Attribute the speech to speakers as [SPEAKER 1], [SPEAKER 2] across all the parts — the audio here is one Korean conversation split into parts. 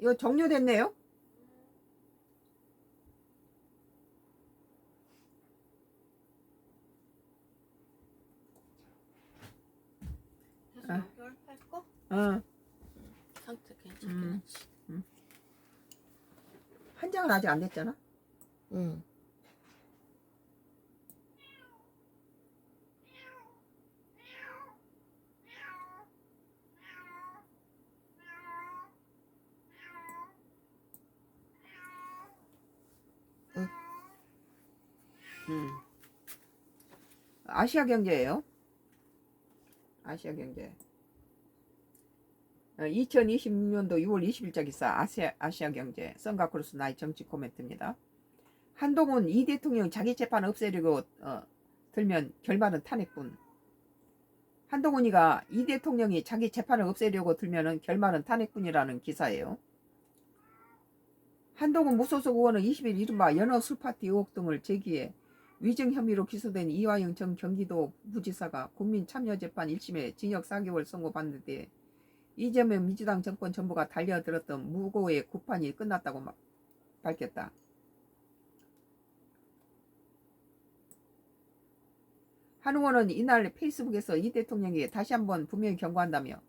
[SPEAKER 1] 이거 종료됐네요.
[SPEAKER 2] 해서 연결할 거?
[SPEAKER 1] 어.
[SPEAKER 2] 상태 괜찮긴 하지.
[SPEAKER 1] 한 장은 아직 안 됐잖아.
[SPEAKER 2] 응.
[SPEAKER 1] 아시아경제예요. 아시아경제. 2026년도 6월 20일자 기사 아시아경제 썬가크루스 나이 정치 코멘트입니다. 한동훈 이 대통령 자기 재판 없애려고 들면 결말은 탄핵뿐. 한동훈이가 이 대통령이 자기 재판을 없애려고 들면 결말은 탄핵뿐이라는 기사예요. 한동훈 무소속 의원은 20일 이른바 연어 술파티 의혹 등을 제기해 위증 혐의로 기소된 이화영 전 경기도 부지사가 국민참여재판 1심에 징역 4개월 선고받는데 이재명 민주당 정권 정부가 달려들었던 무고의 구판이 끝났다고 밝혔다. 한 의원은 이날 페이스북에서 이 대통령에게 다시 한번 분명히 경고한다며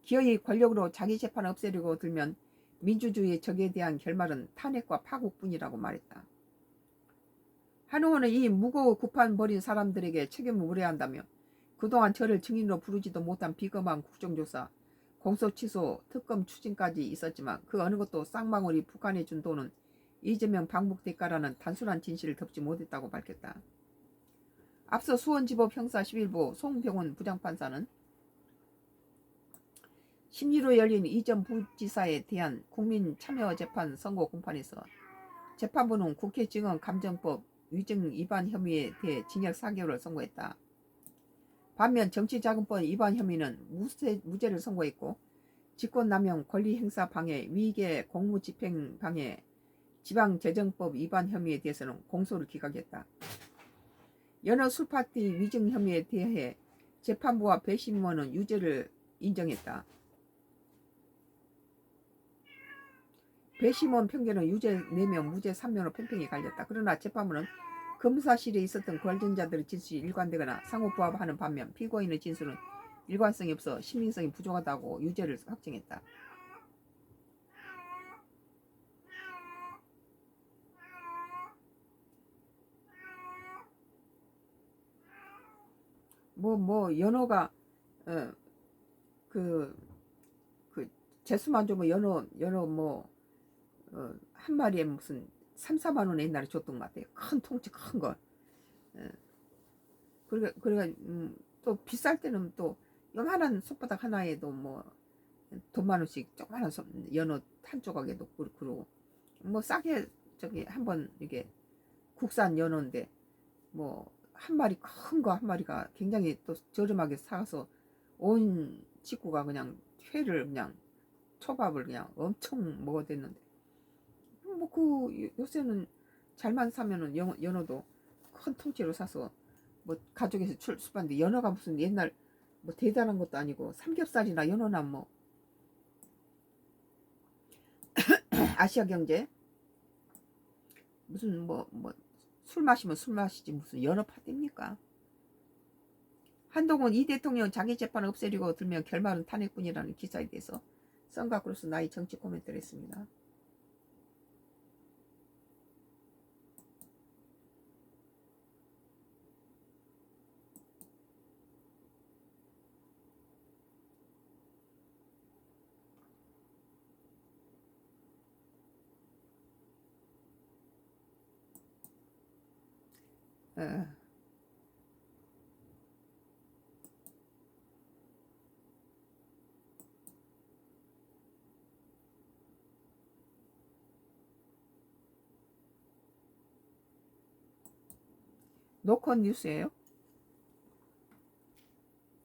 [SPEAKER 1] 기어이 권력으로 자기 재판을 없애려고 들면 민주주의의 적에 대한 결말은 탄핵과 파국뿐이라고 말했다. 한 의원은 이 무고 구판 벌인 사람들에게 책임을 물어야 한다며 그동안 저를 증인으로 부르지도 못한 비검한 국정조사, 공소취소, 특검 추진까지 있었지만 그 어느 것도 쌍방울이 북한에 준 돈은 이재명 방북 대가라는 단순한 진실을 덮지 못했다고 밝혔다. 앞서 수원지법 형사 11부 송병훈 부장판사는 심리로 열린 이전 부지사에 대한 국민참여재판 선고 공판에서 재판부는 국회증언감정법 위증 위반 혐의에 대해 징역 4개월을 선고했다. 반면 정치자금법 위반 혐의는 무죄를 선고했고 직권남용 권리행사 방해 위계 공무집행 방해 지방재정법 위반 혐의에 대해서는 공소를 기각했다. 연어 술파티 위증 혐의에 대해 재판부와 배심원은 유죄를 인정했다. 배심원 편견은 유죄 4명 무죄 3명으로 팽팽히 갈렸다. 그러나 재판부는 검사실에 있었던 관련자들의 진술이 일관되거나 상호 부합하는 반면 피고인의 진술은 일관성이 없어 신빙성이 부족하다고 유죄를 확정했다. 연어가 재수만 주면 연어 한 마리에 무슨 3, 4만 원에 옛날에 줬던 것 같아요. 큰 통치 큰 거. 그러니까 또 비쌀 때는 또 요만한 손바닥 하나에도 돈 만 원씩 조그만한 연어 한 조각에도 그러고 싸게 저기 한번 이게 국산 연어인데 한 마리 큰 거 한 마리가 굉장히 또 저렴하게 사서 온 식구가 그냥 회를 그냥 초밥을 그냥 엄청 먹어댔는데 요새는 잘만 사면은 연어도 큰 통째로 사서 가족에서 출수받는데 연어가 무슨 옛날 대단한 것도 아니고 삼겹살이나 연어나 아시아경제 무슨 술 마시면 술 마시지 무슨 연어 파티입니까? 한동훈 이 대통령 자기 재판을 없애려고 들면 결말은 탄핵뿐이라는 기사에 대해서 썬가크루스 나이 정치 코멘트를 했습니다. 노컷 뉴스예요.